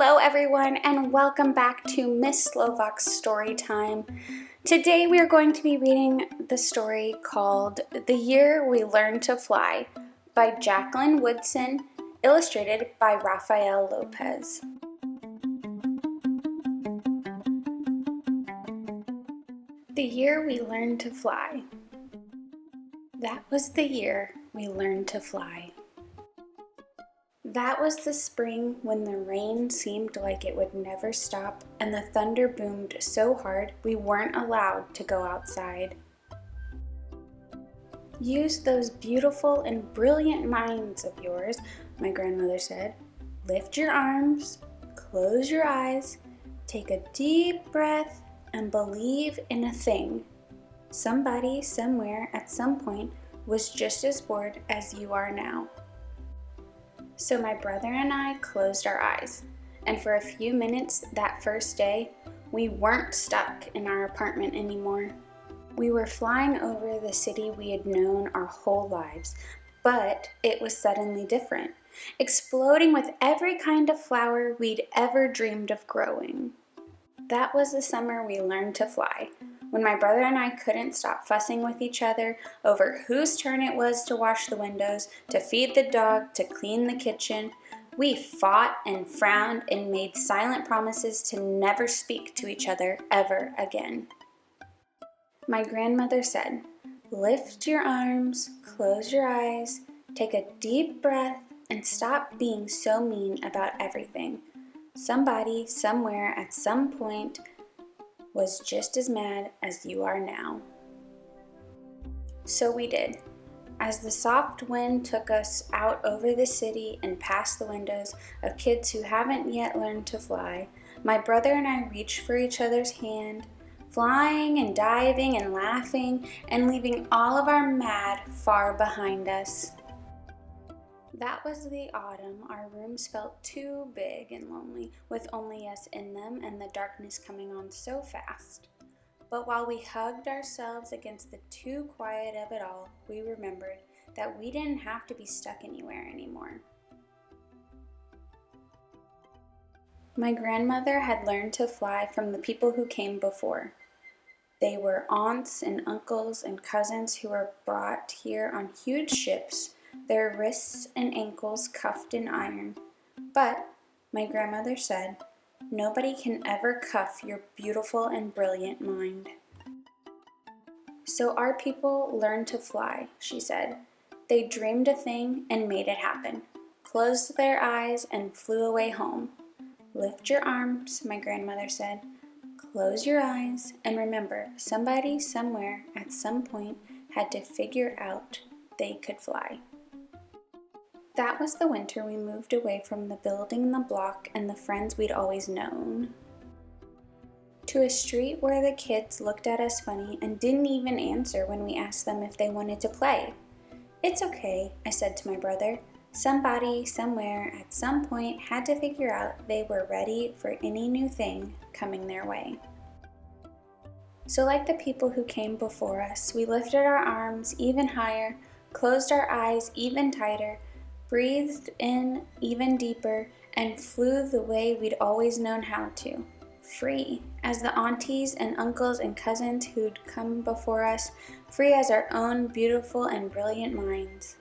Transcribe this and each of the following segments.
Hello everyone and welcome back to Miss Slovak's story time. Today we are going to be reading the story called The Year We Learned to Fly by Jaqueline Woodson, illustrated by Rafael López. The Year We Learned to Fly. That was the year we learned to fly. That was the spring when the rain seemed like it would never stop and the thunder boomed so hard we weren't allowed to go outside. Use those beautiful and brilliant minds of yours, my grandmother said. Lift your arms, close your eyes, take a deep breath, and believe in a thing. Somebody, somewhere, at some point, was just as bored as you are now. So my brother and I closed our eyes, and for a few minutes that first day, we weren't stuck in our apartment anymore. We were flying over the city we had known our whole lives, but it was suddenly different, exploding with every kind of flower we'd ever dreamed of growing. That was the summer we learned to fly, when my brother and I couldn't stop fussing with each other over whose turn it was to wash the windows, to feed the dog, to clean the kitchen. We fought and frowned and made silent promises to never speak to each other ever again. My grandmother said, "Lift your arms, close your eyes, take a deep breath, and stop being so mean about everything. Somebody, somewhere, at some point, was just as mad as you are now." So we did. As the soft wind took us out over the city and past the windows of kids who haven't yet learned to fly, my brother and I reached for each other's hand, flying and diving and laughing and leaving all of our mad far behind us. That was the autumn. Our rooms felt too big and lonely, with only us in them and the darkness coming on so fast. But while we hugged ourselves against the too quiet of it all, we remembered that we didn't have to be stuck anywhere anymore. My grandmother had learned to fly from the people who came before. They were aunts and uncles and cousins who were brought here on huge ships, their wrists and ankles cuffed in iron. But, my grandmother said, nobody can ever cuff your beautiful and brilliant mind. So our people learned to fly, she said. They dreamed a thing and made it happen, closed their eyes and flew away home. Lift your arms, my grandmother said. Close your eyes and remember, somebody, somewhere, at some point, had to figure out they could fly. That was the winter we moved away from the building, the block, and the friends we'd always known, to a street where the kids looked at us funny and didn't even answer when we asked them if they wanted to play. "It's okay," I said to my brother. Somebody, somewhere, at some point had to figure out they were ready for any new thing coming their way. So like the people who came before us, we lifted our arms even higher, closed our eyes even tighter, breathed in even deeper, and flew the way we'd always known how to, free, as the aunties and uncles and cousins who'd come before us, free as our own beautiful and brilliant minds.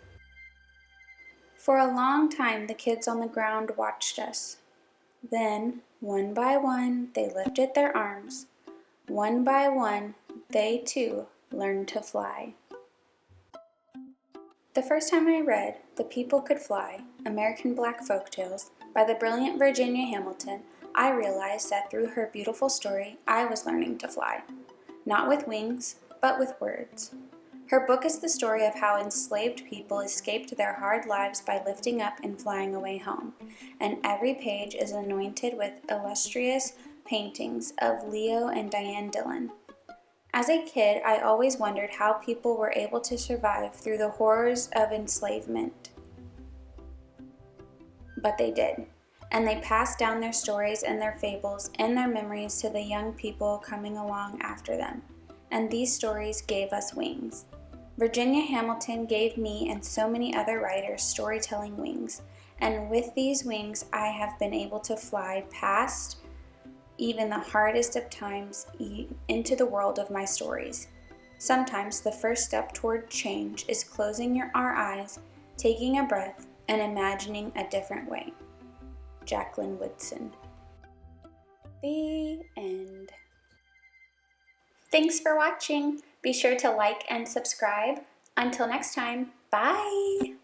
For a long time, the kids on the ground watched us. Then, one by one, they lifted their arms. One by one, they too learned to fly. The first time I read The People Could Fly, American Black Folktales by the brilliant Virginia Hamilton, I realized that through her beautiful story, I was learning to fly. Not with wings, but with words. Her book is the story of how enslaved people escaped their hard lives by lifting up and flying away home, and every page is anointed with illustrious paintings of Leo and Diane Dillon. As a kid, I always wondered how people were able to survive through the horrors of enslavement. But they did, and they passed down their stories and their fables and their memories to the young people coming along after them, and these stories gave us wings. Virginia Hamilton gave me and so many other writers storytelling wings, And with these wings, I have been able to fly past even the hardest of times into the world of my stories. Sometimes the first step toward change is closing our eyes, taking a breath, and imagining a different way. Jaqueline Woodson. The end. Thanks for watching. Be sure to like and subscribe. Until next time, bye!